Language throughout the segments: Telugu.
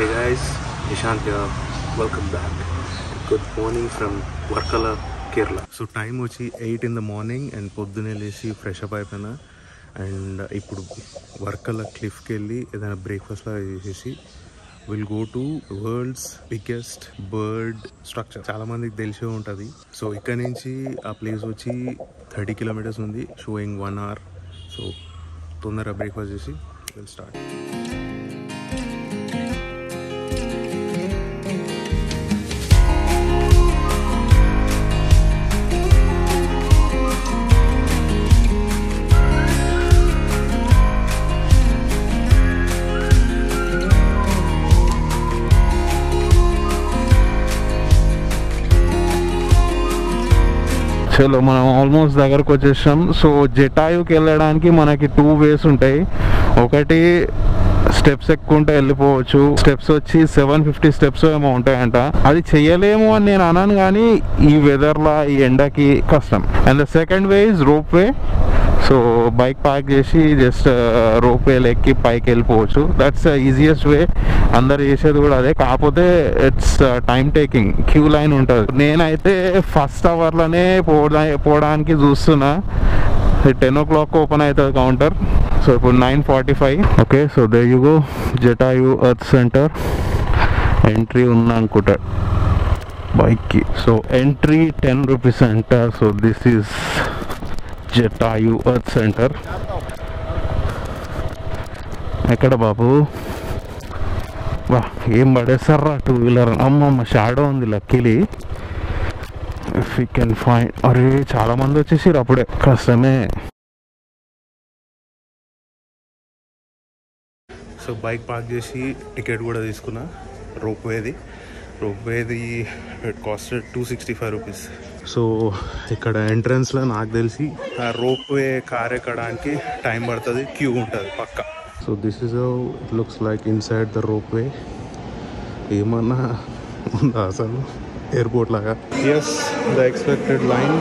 Hey guys, Nishant here. Welcome back. Good morning from Varkala, Kerala. So time వచ్చి 8 in the morning and పొద్దునే లేచి ఫ్రెష్ అప్ అయిపోయినా అండ్ ఇప్పుడు వర్కల క్లిఫ్కి వెళ్ళి ఏదైనా బ్రేక్ఫాస్ట్ లాగా చేసేసి will go to world's biggest bird structure. చాలా మందికి తెలిసే ఉంటుంది. సో ఇక్కడ నుంచి ఆ ప్లేస్ వచ్చి 30 kilometers ఉంది, షోయింగ్ 1 hour. సో తొందరగా బ్రేక్ఫాస్ట్ చేసి విల్ స్టార్ట్. చలో మనం ఆల్మోస్ట్ దగ్గరకు వచ్చేసాం. సో జటాయుకి వెళ్ళడానికి మనకి 2 ways ఉంటాయి. ఒకటి స్టెప్స్ ఎక్కుంటే వెళ్ళిపోవచ్చు. స్టెప్స్ వచ్చి 750 steps ఏమో ఉంటాయంట. అది చెయ్యలేము అని నేను అన్నాను, కానీ ఈ వెదర్లో ఈ ఎండకి కష్టం. And the second way is ropeway. So bike park చేసి జస్ట్ రోప్ వేలు ఎక్కి పైకి వెళ్ళిపోవచ్చు. That's the easiest way. అందరు చేసేది కూడా అదే, కాకపోతే it's time taking, queue line ఉంటుంది. నేనైతే ఫస్ట్ అవర్లోనే పోవడానికి చూస్తున్నా. 10 o'clock ఓపెన్ అవుతుంది కౌంటర్. సో ఇప్పుడు 9:45. Okay, so there you go, Jatayu earth centre. Entry ఉందనుకుంటా బైక్కి. సో ఎంట్రీ 10 rupees అంట. So this is Jatayu earth centre. ఎక్కడ బాబు? వా, ఏం పడేస్తారా 2-wheeler. అమ్మమ్మ షాడో ఉంది luckily. If you can find. అరే చాలా మంది వచ్చేసారు అప్పుడే, కష్టమే. సో బైక్ పార్క్ చేసి టికెట్ కూడా తీసుకున్నా. రోప్వేది ఇట్ కాస్టెడ్ 265 rupees. సో ఇక్కడ ఎంట్రన్స్లో నాకు తెలిసి ఆ రోప్వే కార్ ఎక్కడానికి టైం పడుతుంది, క్యూ ఉంటుంది పక్క. So this is how it looks like inside the ropeway. ఏమన్నా ఉందా అసలు ఎయిర్పోర్ట్ లాగా? Yes, the expected line.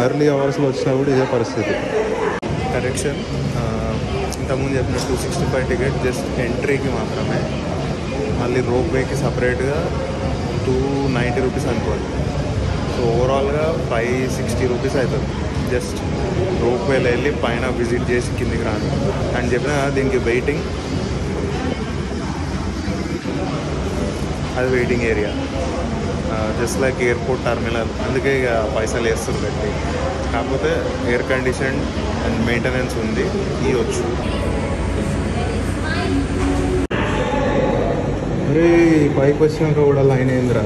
Early అవర్స్లో వచ్చినప్పుడు ఇదే పరిస్థితి. కరెక్షన్, ఇంతకుముందు చెప్పిన 265 టికెట్ జస్ట్ ఎంట్రీకి మాత్రమే. మళ్ళీ రోప్వేకి సపరేట్గా 290 rupees అనుకోండి. సో ఓవరాల్గా 560 rupees అవుతుంది జస్ట్ రోప్వేలో వెళ్ళి పైన విజిట్ చేసి కిందికి రాను అని చెప్పిన. దీనికి వెయిటింగ్, అది waiting area, just like airport terminal. అందుకే ఇక పైసలు వేస్తారు పెట్టి. కాకపోతే ఎయిర్ కండిషన్ అండ్ మెయింటెనెన్స్ ఉంది, ఇవ్వచ్చు. అరే పైకి వచ్చినాక కూడా లైన్ అయిందిరా.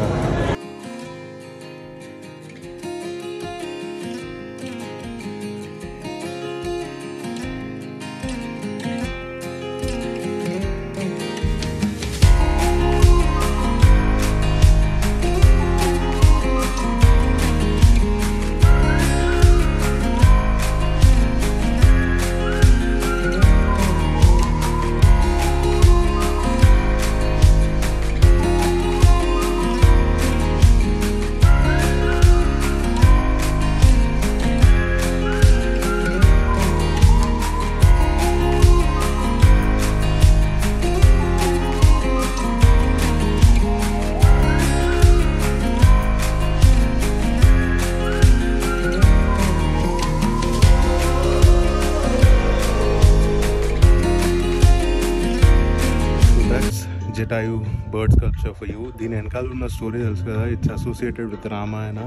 Jatayu bird sculpture for you. దీని వెనకాల ఉన్న స్టోరీ తెలుసు కదా, ఇట్స్ అసోసియేటెడ్ విత్ రామాయణ.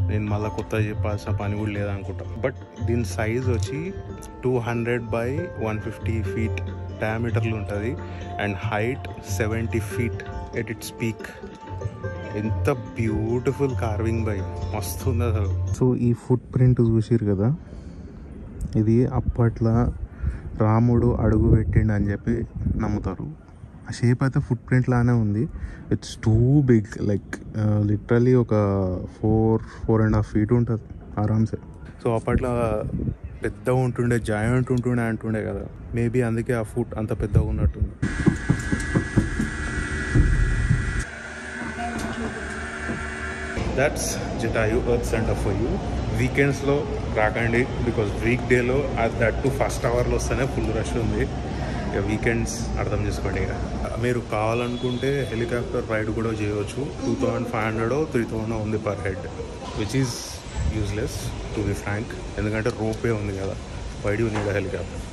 నేను మళ్ళీ కొత్తగా చెప్పాల్సిన పని కూడా లేదనుకుంటా. బట్ దీని సైజ్ వచ్చి 200 by 150 feet డయామీటర్లు ఉంటుంది and height 70 feet at its peak. ఎంత బ్యూటిఫుల్ కార్వింగ్ బై, మస్తు ఉంది అసలు. సో ఈ ఫుట్ ప్రింట్ చూసిరు కదా, ఇది అప్పట్లో రాముడు అడుగు పెట్టిండు అని చెప్పి నమ్ముతారు. ఆ షేప్ అయితే ఫుట్ ప్రింట్ లానే ఉంది. It's too big, like literally ఒక 4.5 feet ఉంటుంది ఆరామ్సే. సో అప్పట్లో పెద్దగా ఉంటుండే, జాయింట్ ఉంటుండే అంటుండే కదా, మేబీ అందుకే ఆ ఫుట్ అంత పెద్దగా ఉన్నట్టుంది. That's Jatayu earth centre for you. వీకెండ్స్లో రాకండి, బికాజ్ వీక్ డేలో దట్ టు ఫస్ట్ అవర్లో వస్తేనే ఫుల్ రష్ ఉంది. ఇక వీకెండ్స్ అర్థం చేసుకోండి. ఇక మీరు కావాలనుకుంటే హెలికాప్టర్ రైడ్ కూడా చేయవచ్చు. 2500 3000 ఉంది per head, which is useless to be frank, ఎందుకంటే రోపే ఉంది కదా, why do you need helicopter.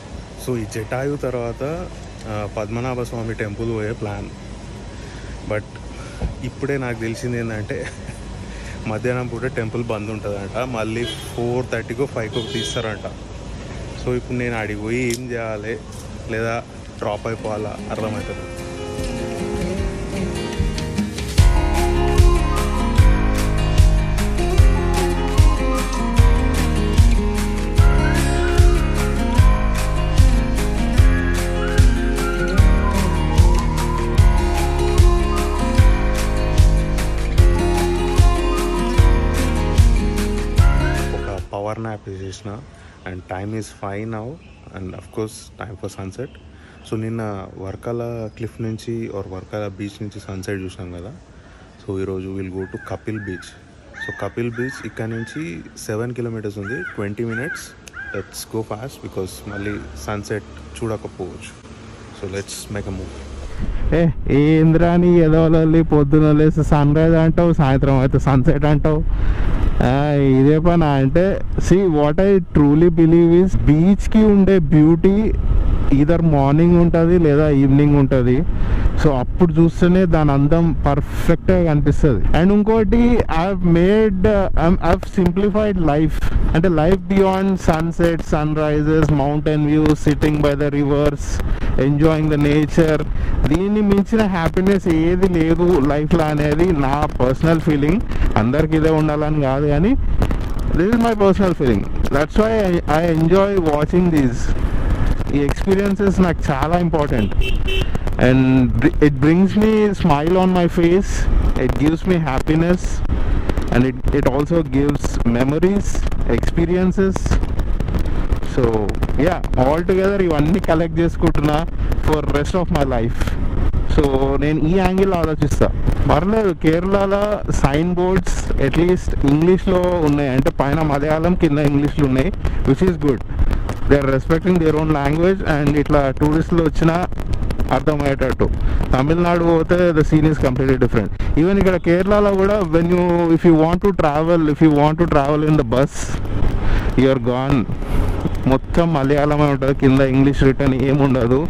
So ఈ జటాయు తర్వాత పద్మనాభ స్వామి టెంపుల్ పోయే ప్లాన్. బట్ ఇప్పుడే నాకు తెలిసింది ఏంటంటే మధ్యాహ్నం పూట టెంపుల్ బంద్ ఉంటుందంట, మళ్ళీ 4:30కో 5కో తీస్తారంట. సో ఇప్పుడు నేను అడిగి పోయి ఏం చేయాలి, లేదా డ్రాప్ అయిపోవాలా అర్థమవుతుంది. పవర్ న్యాప్ చేసిన and time is 5 now and of course time for sunset. So నిన్న వర్కల క్లిఫ్ నుంచి వర్కల బీచ్ నుంచి సన్సెట్ చూసాం కదా. సో ఈరోజు will go to Kapil beach. So Kapil beach ఇక్కడ నుంచి 7 kilometers ఉంది, 20 minutes. Let's go fast because మళ్ళీ సన్సెట్ చూడకపోవచ్చు. So let's make a move. ఏంద్రాని ఎదవలల్లి పొద్దున లేసి సన్ రైజ్ అంటావు, సాయంత్రం అయితే సన్సెట్ అంటావు, ఇదే పని అంటే. See what I truly believe is బీచ్కి ఉండే బ్యూటీ ఈదర్ మార్నింగ్ ఉంటుంది లేదా ఈవినింగ్ ఉంటుంది. సో అప్పుడు చూస్తేనే దాని అందం పర్ఫెక్ట్గా కనిపిస్తుంది. అండ్ ఇంకోటి ఐవ్ సింప్లిఫైడ్ లైఫ్, అంటే life beyond sunset, sun rises, mountain views, sitting by the rivers, enjoying the nature. దీన్ని మించిన హ్యాపీనెస్ ఏది లేదు లైఫ్లో అనేది నా పర్సనల్ ఫీలింగ్. అందరికి ఇదే ఉండాలని కాదు కానీ this is my personal feeling. That's why I enjoy watching these. ఈ ఎక్స్పీరియన్సెస్ నాకు చాలా important and it brings me smile on my face, it gives me happiness and it also gives memories, experiences. So yeah, all together ఇవన్నీ కలెక్ట్ చేసుకుంటున్నా for rest of my life. So నేను ఈ యాంగిల్ ఆలోచిస్తా. పర్లేదు, కేరళలో సైన్ బోర్డ్స్ అట్లీస్ట్ ఇంగ్లీష్లో ఉన్నాయి, అంటే పైన మలయాళం కింద ఇంగ్లీష్లో ఉన్నాయి, which is good. They are respecting their own language and ఇట్లా టూరిస్టులు వచ్చినా అర్థమయ్యేటట్టు. తమిళనాడు పోతే the scene is completely different. Even ఇక్కడ కేరళలో కూడా if you want to travel in the bus, you are gone. మొత్తం మలయాళమే ఉంటుంది, కింద ఇంగ్లీష్ రిటర్న్ ఏముండదు.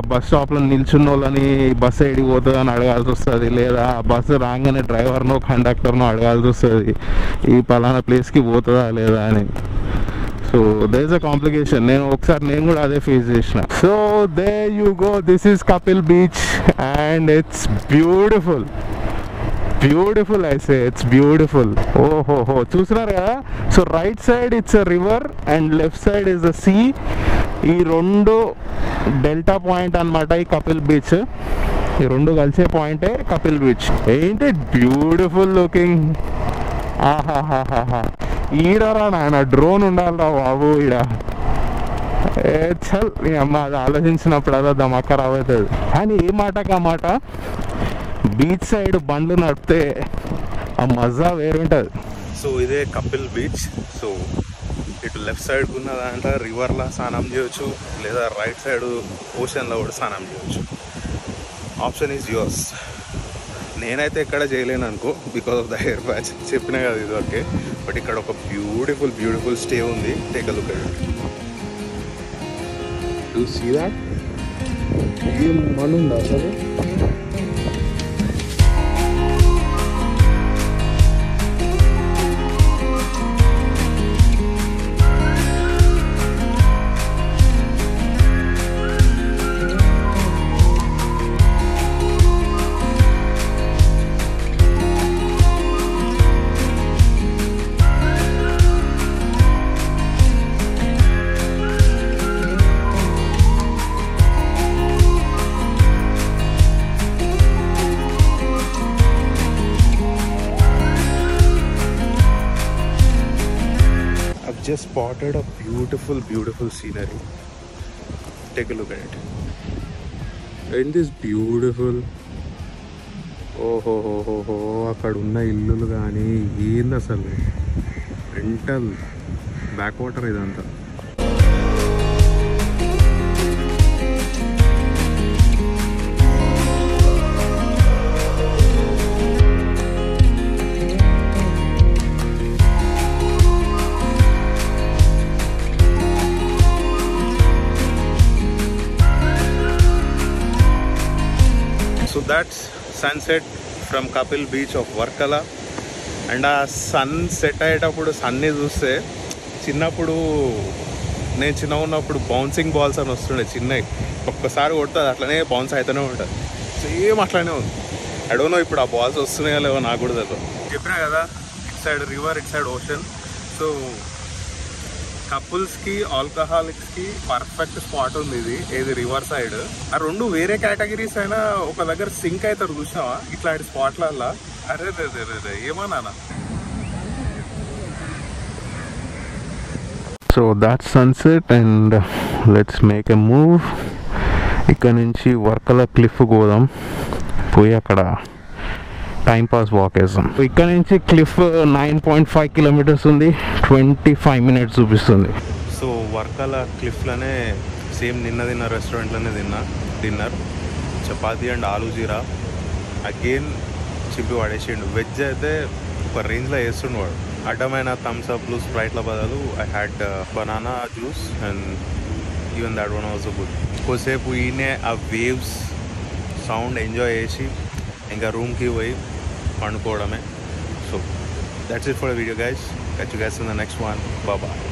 బస్ స్టాప్లో నిల్చున్న వాళ్ళని బస్సు ఎడికి పోతుంది అని అడగాల్సి వస్తుంది, లేదా బస్సు రాగానే డ్రైవర్నో కండక్టర్నో అడగాల్సి వస్తుంది ఈ పలానా ప్లేస్కి పోతుందా లేదా అని. So there is a complication. నేను కూడా అదే ఫేస్ చేసిన. So there you go, this is Kappil beach and it's beautiful. I say it's beautiful. ఓహోహో, చూస్తున్నారు కదా. So right side it's a river and left side is the sea. ఈ రెండు డెల్టా పాయింట్ అన్నమాట ఈ కపిల్ బీచ్. ఈ రెండు కలిసే పాయింటే కపిల్ బీచ్. ఏంటి బ్యూటిఫుల్ లుకింగ్. ఆహాహాహా, ఈడరా నాయన డ్రోన్ ఉండాలిరా బాబు ఈడ. చల్ అమ్మ, అది ఆలోచించినప్పుడు అదో దమక్క రాబోతుంది. కానీ ఏ మాటకి ఆ మాట, బీచ్ సైడ్ బండ్లు నడిపితే ఆ మజా వేరుంటుంది. సో ఇదే కపిల్ బీచ్. సో ఇటు లెఫ్ట్ సైడ్ ఉన్న దాంట్లో రివర్లో స్నానం చేయొచ్చు, లేదా రైట్ సైడ్ ఓషన్లో కూడా స్నానం చేయొచ్చు. Option is yours. నేనైతే ఎక్కడ చేయలేను అనుకో, because of the hair patch. చెప్పినా కదా ఇది ఓకే. బట్ ఇక్కడ ఒక బ్యూటిఫుల్ స్టే ఉంది. Take a look at it. Do see that? ఏం మనుందా అసలు? Just spotted a beautiful scenery. Take a look at it. Isn't this beautiful? ఓహో, అక్కడ ఉన్న ఇల్లులు కానీ ఏంది అసలు, రెంటల్ బ్యాక్ వాటర్ ఇదంతా. That's sunset from Kapil beach of Varkala. And ఆ సన్ సెట్ అయ్యేటప్పుడు సన్ని చూస్తే చిన్నప్పుడు నేను చిన్నగా ఉన్నప్పుడు బౌన్సింగ్ బాల్స్ అని వస్తుండే చిన్నవి, ఒక్కసారి కొడుతుంది అట్లనే బౌన్స్ అవుతూనే ఉంటుంది. సేమ్ అట్లానే ఉంది. ఐ డోంట్ నో ఇప్పుడు ఆ బాల్స్ వస్తున్నాయో లేవో నాకు కూడా తెలియదు. చెప్పినా కదా it side river it side ocean. So కపుల్స్కి ఆల్కహాలిక్స్కి పర్ఫెక్ట్ స్పాట్ ఉంది ఇది, ఏది రివర్ సైడ్. ఆ రెండు వేరే కేటగిరీస్ అయినా ఒక దగ్గర సింక్ అవుతారు చూసినావా ఇట్లాంటి స్పాట్లల్లా. అరే రే ఏమన్నా. So that's sunset and let's make a move. ఇక్కడ నుంచి వర్కల క్లిఫ్ పోదాం, పోయి అక్కడ టైంపాస్ వాక్ వేస్తాం. ఇక్కడ నుంచి క్లిఫ్ 9.5 కిలోమీటర్స్ ఉంది, 25 minutes చూపిస్తుంది. సో వర్కల క్లిఫ్లోనే సేమ్ నిన్న తిన్న రెస్టారెంట్లోనే తిన్నా dinner. Chapati and aloo jeera again చింపి పడేసిండు. వెజ్ అయితే ఒక రేంజ్లో వేస్తుండు వాడు. అడ్డమైన థమ్స్అప్లు స్ప్రైట్ల బదులు I had banana juice and even that one also good. కొద్దిసేపు ఈయనే ఆ వేవ్స్ సౌండ్ ఎంజాయ్ చేసి ఇంకా రూమ్కి పోయి పండుకోవడమే. So that's it for the video guys. catch you guys in the next one. Bye bye.